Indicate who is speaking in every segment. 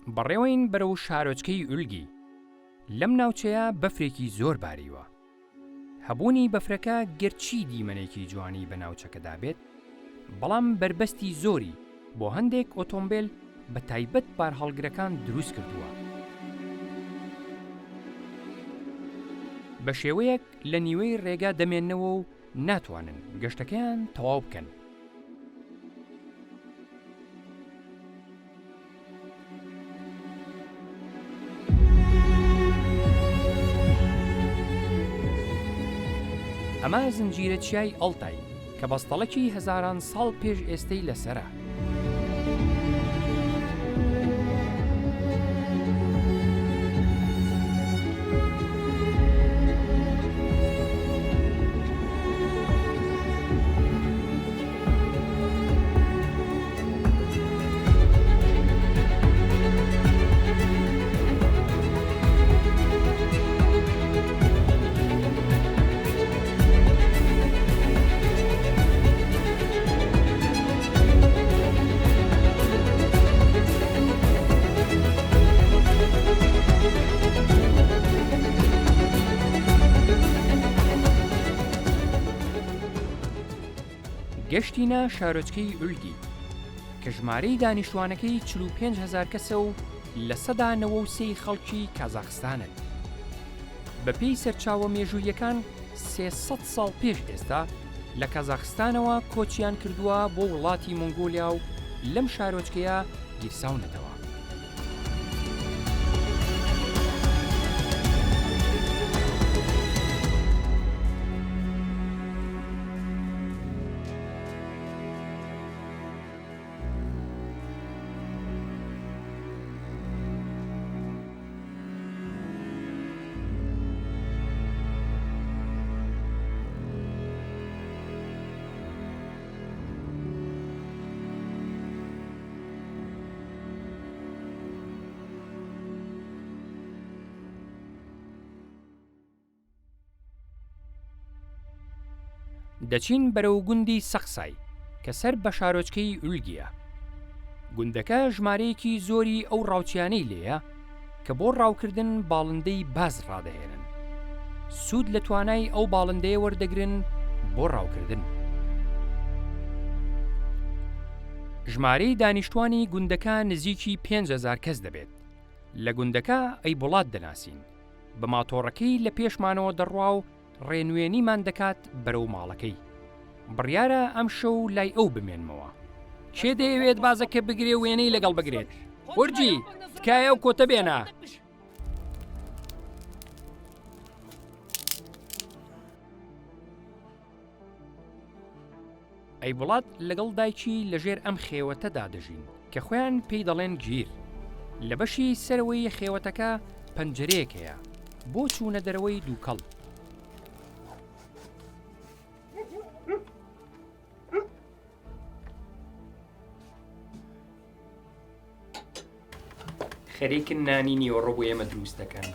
Speaker 1: بەڕێوەین بەرەو شارۆچکەی ئولگی. لەم ناوچەیە بەفرێکی زۆر باریوە. هەبوونی بەفرەکە گەرچی دیمەنێکی جوانی بە ناوچەکەدا بێت، بەڵام بربەستی زۆری بۆ هەندێک ئۆتۆمبیل بە تایبەت بارهەڵگرەکان دروست کردووە. بە شێوەیەک لە نیوەی ڕێگا دەمێننەوە و ناتوانن گەشتەکەیان تەواو بکەن. ئەمە زنجیرە چیای ئەڵتای کە بەستەڵەکی هەزاران ساڵ پێش ئێستەی لەسەرە. گەشتینە شارۆچکەی ئولگی کە ژمارەی دانیشتوانەکەی 45,000 کەسە و لە 93 خەڵکی کازاخستانن. بەپێی سەرچاوە مێژوویەکان 300 ساڵ پێش ئێستا لە کازاخستانەوە کۆچیان کردووە بۆ وڵاتی مۆنگۆلیا و لەم شارۆچکەیە گیرساونەتەوە. دەچین بەرەو گوندی سەقسای کە سەر بە شارۆچکەی ئولگیە. گوندەکە ژمارەیەکی زۆری ئەو ڕاوچیانەی لێیە کە بۆ ڕاوکردن باڵندەی باز ڕادەهێنن. سوود لە توانای ئەو باڵندەیە وەردەگرن بۆ ڕاوکردن. ژمارەی دانیشتوانی گوندەکە نزیکی 5,000 کەس دەبێت. لە گوندەکە ئەیبوڵات دەناسین. بە ماتۆڕەکەی لە پێشمانەوە دەڕوا و ڕێنوێنیمان دەکات بەرەو ماڵەکەی. بڕیارە ئەم شەو لای ئەو بمێنمەوە. کێ دەیەوێت بازەکە بگرێ و وێنەی لەگەڵ بگرێت؟ وەرجی تکایە و کۆتە بێنە. ئەیبوڵات لەگەڵ دایکی لەژێر ئەم خێوەتەدا دەژین کە خۆیان پێی دەڵێن گیر. لە بەشی سەرەوەی خێوەتەکە پەنجەرەیەک هەیە بۆ چوونە دەرەوەی دووکەڵ. خەریکن نانی نیوەڕۆ بۆ ئێمە دروست دەکەن.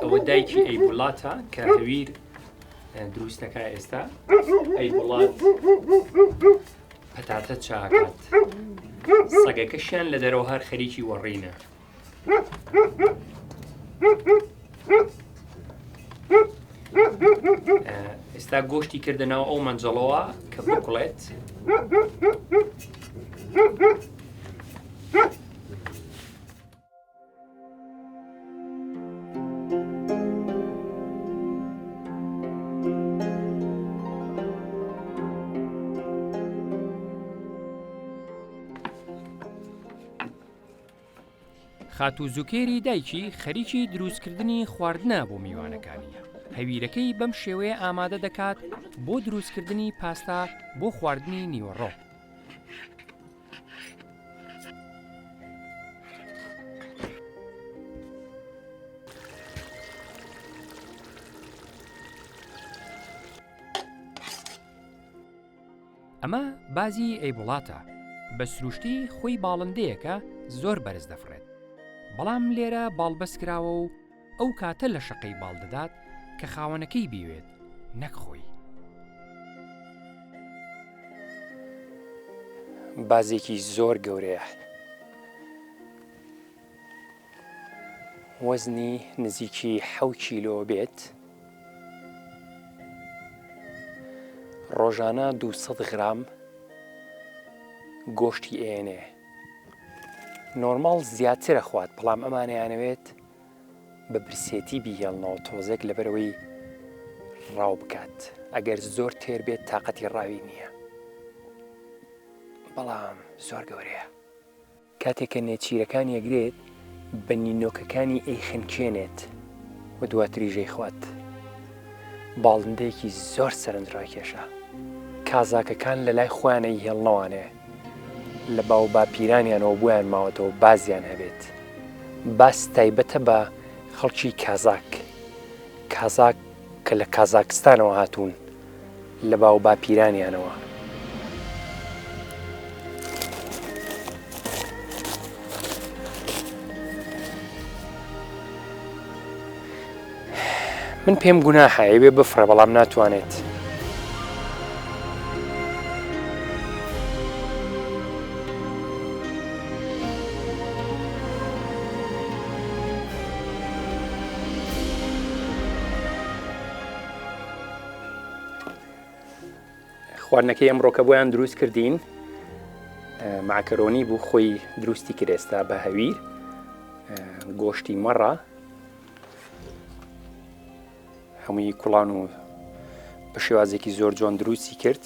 Speaker 1: ئەوە دایکی ئەیبوڵاتە کە هەویر دروستەکە ئێستا. ئەیبوڵات پەتاتە چاکات. سەگەکەشیان لە دەرەوە هەر خەریکی وەڕینە. ئێستا گۆشتی کردنەوە ئەو مەنجەڵەوە کە بکوڵێت. خاتو زوکێری دایکی خەریکی دروستکردنی خواردنە بۆ میوانەکانی. هەویرەکەی بەم شێوەیە ئامادە دەکات بۆ دروستکردنی پاستا بۆ خواردنی نیوەڕۆ. ئەمە بازی ئەیبوڵاتە. بە سروشتی خۆی باڵندەیەکە زۆر بەرز دەفڕێت. بەڵام لێرە باڵبەست کراوە و ئەو کاتە لە شەقەی باڵ دەدات کە خاوەنەکەی بیوێت نەک خۆی.
Speaker 2: بازێکی زۆر گەورەیە.
Speaker 1: وەزنی نزیکی 7 کیلۆ بێت، ڕۆژانە 200 غرام گۆشتی ئێنێ. نۆرماڵ زیاترە خوات، بەڵام ئەمانەیانەوێت بە برسێتی بیهێڵنەوە تۆزێک لەبەرەوەی ڕاو بکات. ئەگەر زۆر تێر بێت تااقەتی ڕاوی نییە، بەڵام زۆر گەورەیە. کاتێککە نێچیرەکان یەگرێت بە نینۆکەکانی ئەی خنکێنێت و دواتریژەی خوات. باڵندەیەکی زۆر سەرنجڕاکێشە. کازاکەکان لە لای خۆیانەی هێڵنەوانێ لە باو باپیرانیانەوە بۆیان ماوەتەوە بازیان هەبێت. باس تایبەتە بە خەڵکی کازاک کە لە کازاکستانەوە هاتوون لە باو باپیرانیانەوە. من پێم گوناحە ئەوێ بفڕە، بەڵام ناتوانێت. خواردنەکەی ئەمڕۆکە بۆیان دروست کردین، معکەرۆنی بوو، خۆی دروستی کرد ئێستا بە هەویر، گۆشتی مەڕە، هەمووی کوڵان و بە شێوازێکی زۆر جوان دروستی کرد.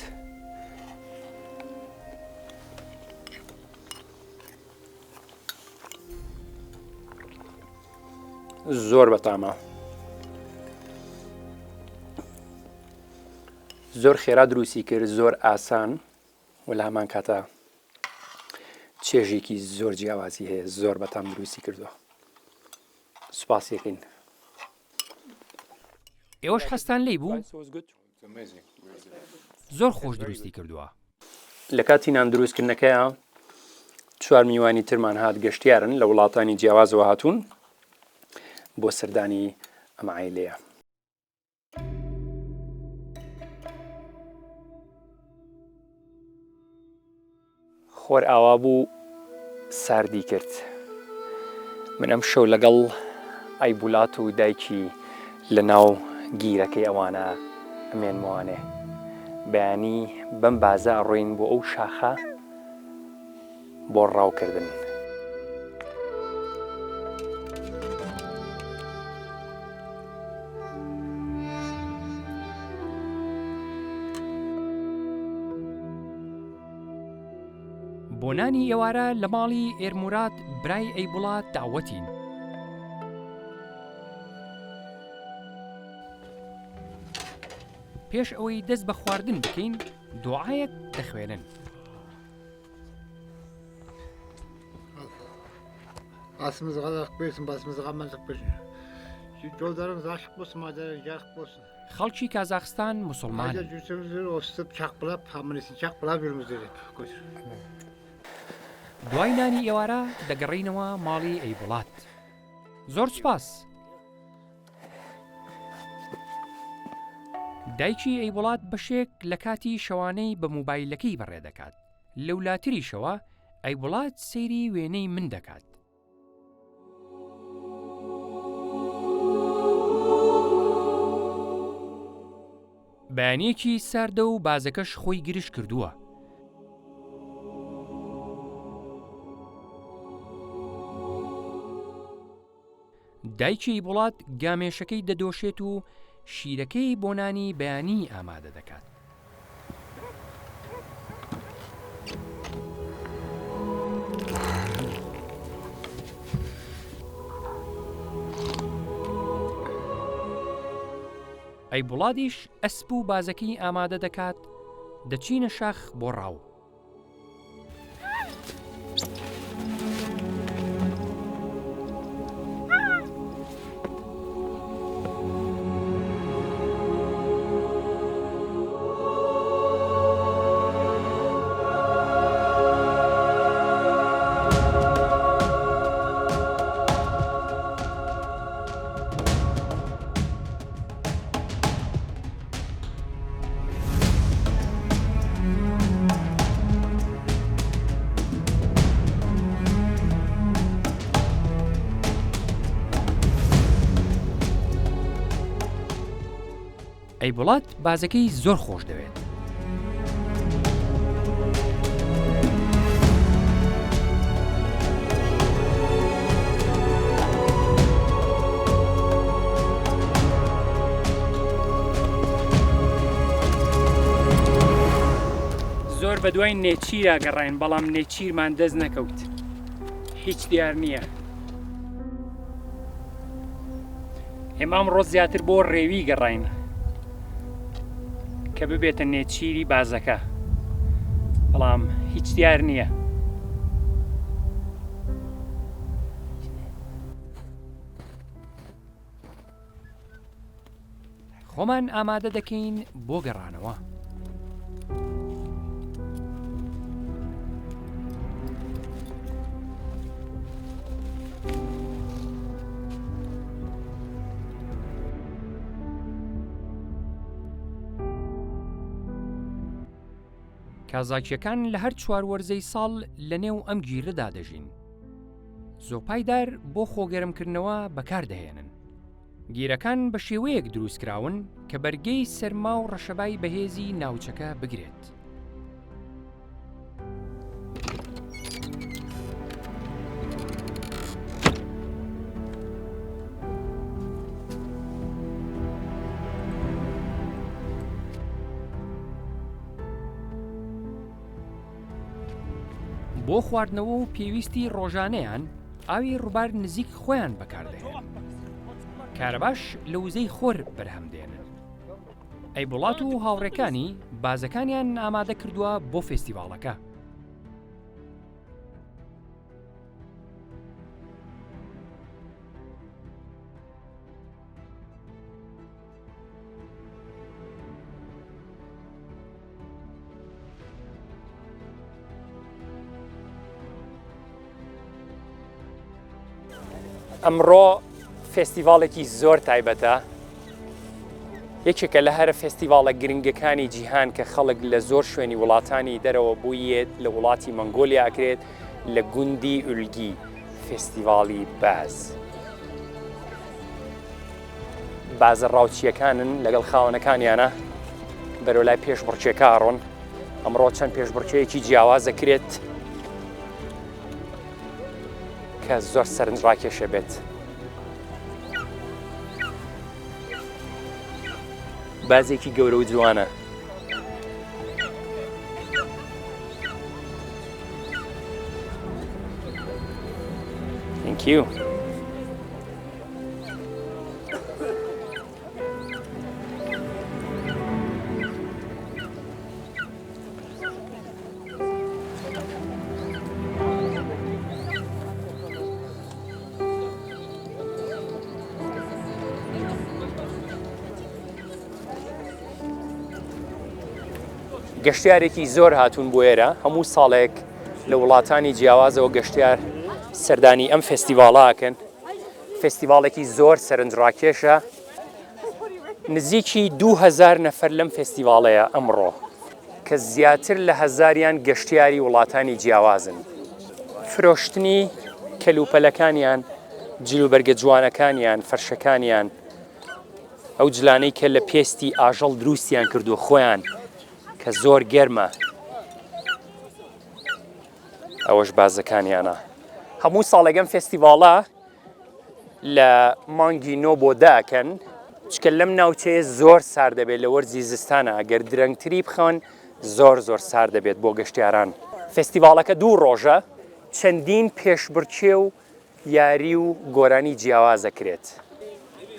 Speaker 1: زۆر بەتامە، زۆر خێرا دروستی کرد، زۆر ئاسان و لە هەمان کاتە چێژێکی زۆر جیاوازی هەیە، زۆر بەتام دروستی کردووە. سوپاسیەکەین.
Speaker 2: ئێوەش هەستان لێی بوو؟ زۆر خۆش دروستی کردووە.
Speaker 1: لە کاتی نان دروستکردنەکەیە 4 میوانی ترمان هات گەشتیارن لە وڵاتانی جیاوازەوە هاتوون بۆ سەردانی ئەم عایلەیە. خۆر ئاوا بوو ساردی کرد. من ئەم شەو لەگەڵ ئایبولات و دایکی لە ناو گیرەکەی ئەوانە ئەمێنمەوانێ. بەیانی بەم بازە ئەڕۆین بۆ ئەو شاخە بۆ ڕاوکردن.
Speaker 2: بۆنانی ئێوارە لە ماڵی ئێرمورات برای ئەیبوڵات داوەتین. پێش ئەوەی دەست بە خواردن بکەین، دوعایەک دەخوێنن.
Speaker 3: Basımızı kazak versin, basımızı kalmazlık versin. Yollarımız aşık olsun, madereleriniz yarık olsun.
Speaker 2: خەڵکی کازاخستان مسلمان.
Speaker 3: Ayrıca cürsümüzü ostıp çakpılap, hamurisi çakpılap yürümüzü götür.
Speaker 2: دوای نانی ئێوارە دەگەڕینەوە ماڵی ئەیبوڵات. زۆر سوپاس. دایکی ئەیبوڵات بەشێک لە کاتی شەوانەی بە موبایلەکەی بەڕێ دەکات. لەولاتریشەوە ئەیبوڵات سەیری وێنەی من دەکات. بەیانیەکی ساردە و بازەکەش خۆی گرش کردووە. دایکی ئەیبوڵات گامێشەکەی دەدۆشێت و شیرەکەی بۆ نانی بەیانی ئامادە دەکات. ئەیبوڵاتیش ئەسپ و بازەکەی ئامادە دەکات، دەچینە شاخ بۆ ڕاو.
Speaker 1: ئەیبوڵات بازەکەی زۆر خۆش دەوێت.
Speaker 2: زۆر بەدوای نێچیرا گەڕاین بەڵام نێچیرمان دەست نەکەوت. هیچ دیار نییە. ئێمە ئەمڕۆ زیاتر بۆ ڕێوی گەڕاین کە ببێتە نێچیری بازەکە، بەڵام هیچ دیار نییە.
Speaker 1: خۆمان ئامادە دەکەین بۆ گەڕانەوە. کازاکیەکان لە هەر چوار وەرزەی ساڵ لە نێو ئەم گیرەدا دەژین. زۆپایدار بۆ خۆگەرمکردنەوە بەکاردەهێنن. گیرەکان بە شێوەیەک دروستکراون کە بەرگەی سەرما و ڕەشەبای بەهێزی ناوچەکە بگرێت. بۆ خواردنەوە و پێویستی ڕۆژانەیان ئاوی ڕووبار نزیک خۆیان بەکاردەهێن. کارەباش لە وزەی خۆر بەرهەمدێنن. ئەیبوڵات و هاوڕێکانی بازەکانیان ئامادە کردووە بۆ فێستیڤاڵەکە.
Speaker 2: ئەمڕۆ فێستیڤاڵێکی زۆر تایبەتە. یەکێکە لە هەرە فێستیڤاڵە گرنگەکانی جیهان کە خەڵک لە زۆر شوێنی وڵاتانی دەرەوە بوویێت لە وڵاتی مەنگۆلیا ئەکرێت لە گوندی ئولگی فێستیڤاڵی باز. بازە ڕاوچیەکانن لەگەڵ خاوەنەکانیانە بەرەولای پێشبڕکێکە ئەڕۆن. ئەمڕۆ چەند پێشبڕکێیەکی جیاواز دەکرێت کە زۆر سەرنجڕاکێشە بێت. بازێکی گەورە و جوانە. Thank you. گەشتیارێکی زۆر هاتوون بۆ ئێرە. هەموو ساڵێک لە وڵاتانی جیاوازەوە گەشتیار سەردانی ئەم فێستیڤاڵاکەن. فێستیڤاڵێکی زۆر سەرنجڕاکێشە. نزیکی 2000 نەفەر لەم فێستیڤاڵەیە ئەمڕۆ کە زیاتر لە هەزاریان گەشتیاری وڵاتانی جیاوازن. فرۆشتنی کەلوپەلەکانیان، جلوبەرگە جوانەکانیان، فەرشەکانیان، ئەو جلانەی کە لە پێستی ئاژەڵ دروستیان کردو خۆیان کە زۆر گەرمە، ئەوەش بازەکانیانە. هەموو ساڵێگەم فێستیڤاڵە لە مانگی نۆ بۆ داکەن، چکە لەم ناوچەیە زۆر سارد دەبێت لە وەرزی زستانە. ئەگەر درەنگتری بخۆن زۆر سارد دەبێت بۆ گەشتیاران. فێستیڤاڵەکە 2 ڕۆژە، چەندین پێشبڕکێ و یاری و گۆرانی جیاواز دەکرێت.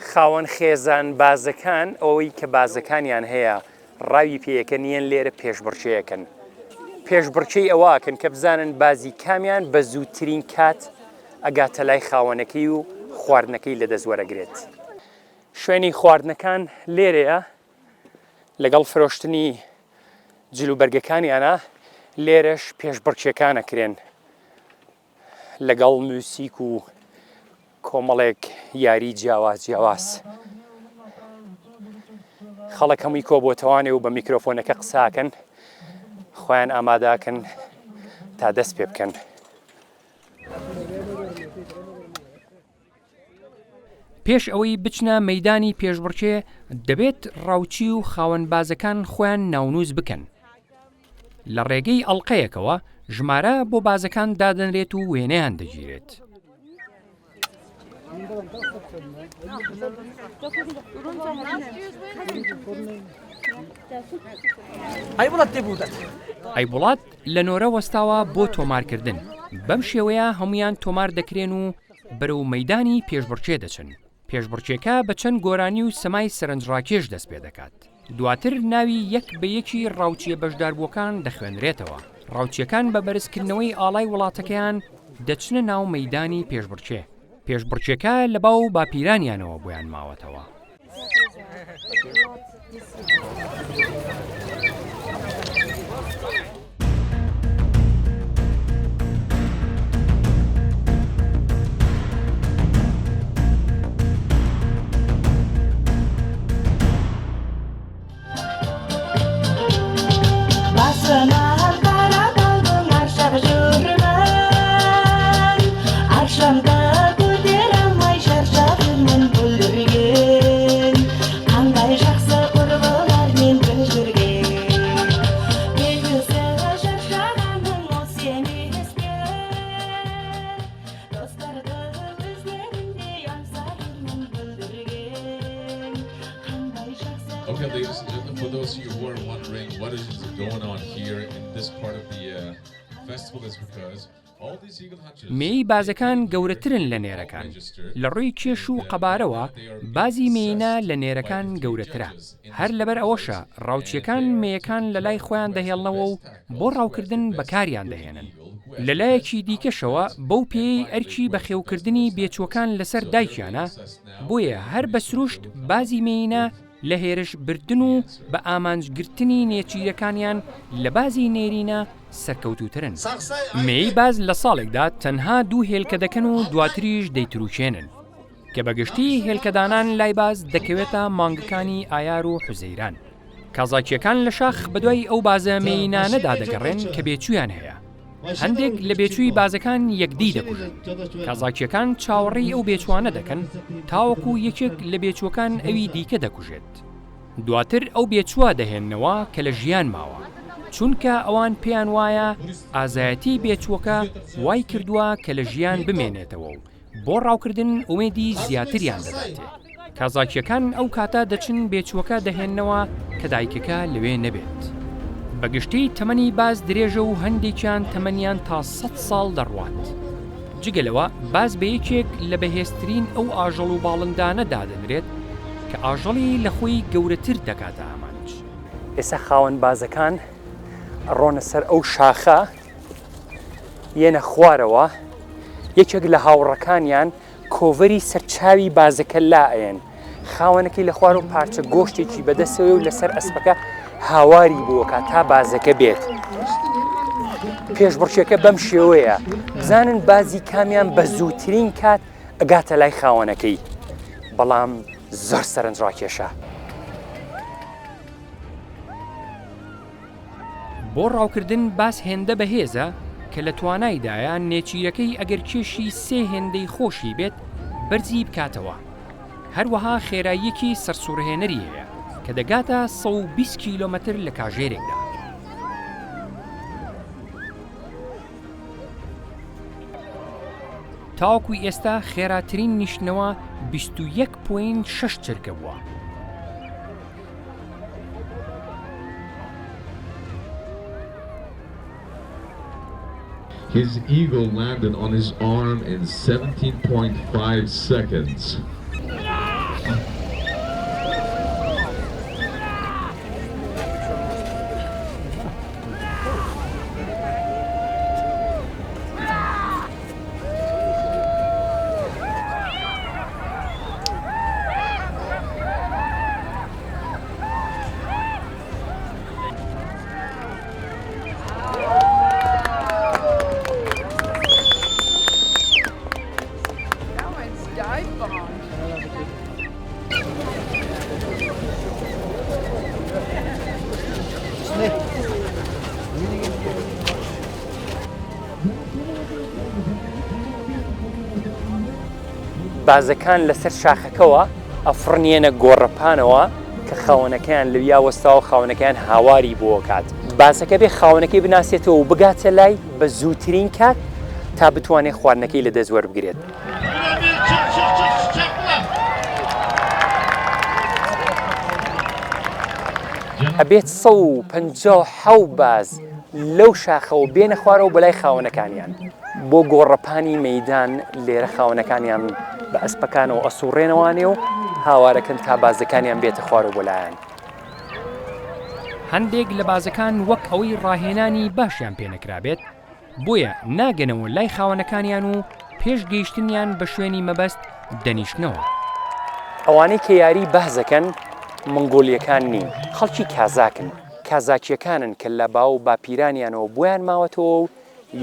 Speaker 2: خاوەن خێزان بازەکان ئەوەی کە بازەکانیان هەیە ڕاوی پێیەکە نیەن لێرە پێشبڕکێیەکەن. پێشبڕکێی ئەوواکەن کە بزانن بازی کامیان بە زووترین کات ئەگاتە لای خاوەنەکەی و خواردنەکەی لەدەست وەرەگرێت. شوێنی خواردنەکان لێرەیە لەگەڵ فرۆشتنی جلوبەرگەکانیانە. لێرەش پێشبڕکێکان ئەکرێن لەگەڵ موسیک و کۆمەڵێک یاری جیاواز. خەڵک هەمووی کۆبۆتەوانێ و بە میکرۆفۆنەکە قساکەن، خۆیان ئاماداکەن تا دەست پێ بکەن.
Speaker 1: پێش ئەوەی بچنە مەیدانی پێشبڕکێ دەبێت ڕاوچی و خاوەن بازەکان خۆیان ناونووس بکەن. لە ڕێگەی ئەڵقەیەکەوە ژمارە بۆ بازەکان دادەنرێت و وێنەیان دەگیرێت. ئەیبوڵات لە نۆرە وەستاوە بۆ تۆمارکردن. بەم شێوەیە هەمویان تۆمار دەکرێن و بەرەو مەیدانی پێشبڕکێ دەچن. پێشبڕکێکە بە چەند گۆرانی و سەمای سەرنجڕاکێش دەست پێ دەکات. دواتر ناوی یەک بە یەکی ڕاوچیە بەشداربووەکان دەخوێنرێتەوە. ڕاوچیەکان بە بەرزکردنەوەی ئاڵای وڵاتەکەیان دەچنە ناو مەیدانی پێشبڕکێ. پێشبڕکێکە لە باو و باپیرانیانەوە بۆیان ماوەتەوە.
Speaker 4: Okay, ladies and gentlemen, for those of you who are wondering what is going on here in this part of the festival is because all these eagle hunters
Speaker 1: مێی بازەکان گەورەترن لە نێرەکان. لە ڕووی کێش و قەبارەوە بازی مێینە لە نێرەکان گەورەترە. هەر لەبەر ئەوەشە ڕاوچیەکان مێیەکان لە لای خۆیان دەهێڵنەوە و بۆ ڕاوکردن بەکاریان دەهێنن. لەلایەکی دیکەشەوە بەو پێی ئەرکی بەخێوکردنی بێچووەکان لەسەر دایکیانە، بۆیە هەر بە سروشت بازی مێینە لە هێرش بردن و بە ئامانجگرتنی نێچیرەکانیان لە بازی نێرینە سەرکەوتوترن. مێی باز لە ساڵێکدا تەنها 2 هێلکە دەکەن و دواتریش دەیتروکێنن کە بەگشتی هێلکەدانان لای باز دەکەوێتە مانگەکانی ئایار و حوزەیران. کازاکیەکان لە شاخ بەدوای ئەو بازە مێینانەدا دەگەڕێن کە بێچوویان هەیە. هەندێک لە بێچووی بازەکان یەکدی دەکوژن. کازاکیەکان چاوەڕێی ئەو بێچوانە دەکەن تاوەکو یەکێک لە بێچووەکان ئەوی دیکە دەکوژێت. دواتر ئەو بێچووە دەهێننەوە کە لە ژیان ماوە، چونکە ئەوان پێیان وایە ئازایەتی بێچووەکە وای کردووە کە لە ژیان بمێنێتەوە و بۆ ڕاوکردن ئومێدی زیاتریان دەداتێ. کازاکیەکان ئەو کاتە دەچن بێچووەکە دەهێننەوە کە دایکەکە لەوێ نەبێت. بەگشتی تەمەنی باز درێژە و هەندێکیان تەمەنیان تا 100 ساڵ دەڕوات. جگەلەوە باز بە یەکێک لە بەهێزترین ئەو ئاژەڵ و باڵندانە دادەنرێت کە ئاژەڵی لە خۆی گەورەتر دەکاتە ئامانج.
Speaker 2: ئێستا خاوەن بازەکان ڕۆنە سەر ئەو شاخە یەنە خوارەوە. یەکێک لە هاوڕەکانیان کۆڤەری سەرچاوی بازەکە لائەن. خاوەنەکەی لە خوار و پارچە گۆشتێکی بەدەستەوە و لەسەر ئەسپەکە هاواری بووەکە تا بازەکە بێت. پێشبڕکێکە بەم شێوەیە بزانن بازی کامیان بە زووترین کات ئەگاتە لای خاوەنەکەی، بەڵام زۆر سەرنجڕاکێشە.
Speaker 1: بۆ ڕاوکردن باس هێندە بەهێزە کە لە توانایدایە نێچیرەکەی ئەگەر کێشی 3 هێندەی خۆشی بێت بەرزی بکاتەوە. هەروەها خێراییەکی سەرسوڕهێنەری هەیە کە دەگاتە 120 کیلۆمەتر لە کاژێرێکدا. تاوەکوی ئێستا خێراترین نیشتنەوە 21.6 چرکە بووە.
Speaker 4: his eagle landed on his arm in 17.5 seconds.
Speaker 2: بازەکان لەسەر شاخەکەەوە ئەفڕنیێنە گۆڕەپانەوە کە خاوەنەکەیان لەویا وەستاوە خاوەنەکەیان هاواری بۆ کات بازەکە بێ خاوەنەکەی بناسێتەوە و بگاتە لای بە زووترین کات تا بتوانێت خواردنەکەی لە دەست وەربگرێت. ئەبێت 157 باز لەو شاخەوە بێنە خوارەوە بەلای خاوەنەکانیان بۆ گۆڕەپانی مەیدان لێرە خاوەنەکانیان بە ئەسپەکانەوە ئەسوڕێنەوانێ و هاوارەکەن تا بازەکانیان بێتە خوارەوە بۆلایەن.
Speaker 1: هەندێک لە بازەکان وەک ئەوەی ڕاهێنانی باشیان پێنەکرابێت بۆیە ناگەنەوە لای خاوەنەکانیان و پێش گەیشتنیان بە شوێنی مەبەست دەنیشتنەوە.
Speaker 2: ئەوانەی کە یاری بازەکەن منگۆلیەکان نین، خەڵکی کازاکن، کازاکیەکانن کە لە باو باپیرانیانەوە بۆیان ماوەتەوە و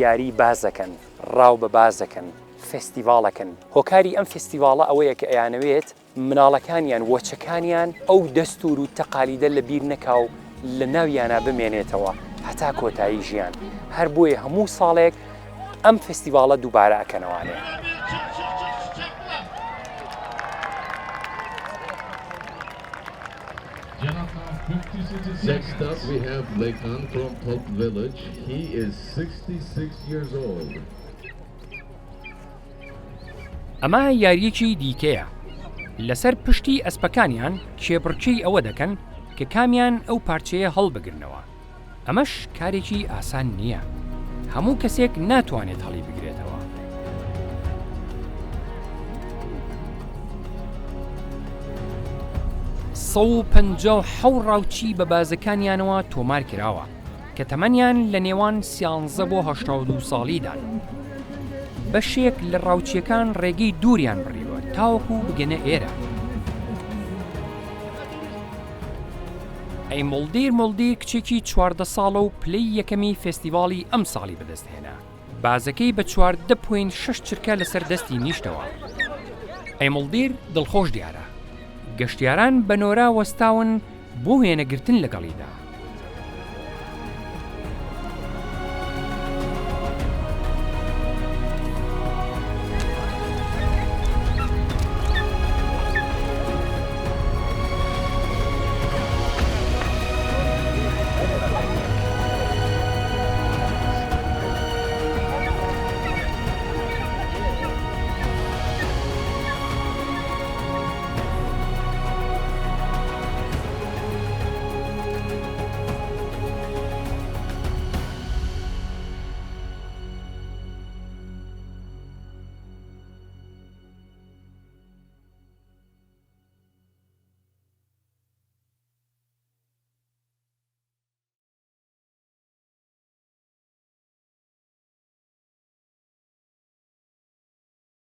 Speaker 2: یاری بازەکەن، ڕاو بە بازەکەن، فستیڤالەکەن. هۆکاری ئەم فستیڤالە ئەوەیە کە ئەیانەوێت مناڵەکانیان وەچەکانیان ئەو دەستور و تەقالیدە لە بیر نەکاو لە ناویانە بمێنێتەوە هەتا کۆتایی ژیان. هەر بۆیە هەموو ساڵێک ئەم فستیڤالە دووبارە ئەکەنەوانێ.
Speaker 4: Next up, we have Lekan from Top Village. He is 66 years old.
Speaker 1: ئەمە یاریەکی دیکەیە. لەسەر پشتی ئەسپەکانیان کێبڕچەی ئەوە دەکەن کە کامیان ئەو پارچەیە هەڵبگرنەوە. ئەمەش کارێکی ئاسان نییە. هەموو کەسێک ناتوانێت هەڵی بگرێتەوە. سەد و 57 ڕاوچی بە بازەکانیانەوە تۆمار کراوە کە تەمەنیان لە نێوان 13 بۆ 82 ساڵیدان. بەشێک لە ڕاوچیەکان ڕێگەی دووریان بڕیوە تاوەکو بگەنە ئێرە. ئەی مڵدیر کچێکی 14 ساڵە و پلەی یەکەمی فێستیڤاڵی ئەم ساڵی بەدەستهێنا. بازەکەی بە 14.6 چرکە لەسەر دەستی نیشتەوە. ئەی مڵدیر دڵخۆش دیارە. گەشتیاران بە نۆرا وەستاون بۆ وێنەگرتن لەگەڵیدا.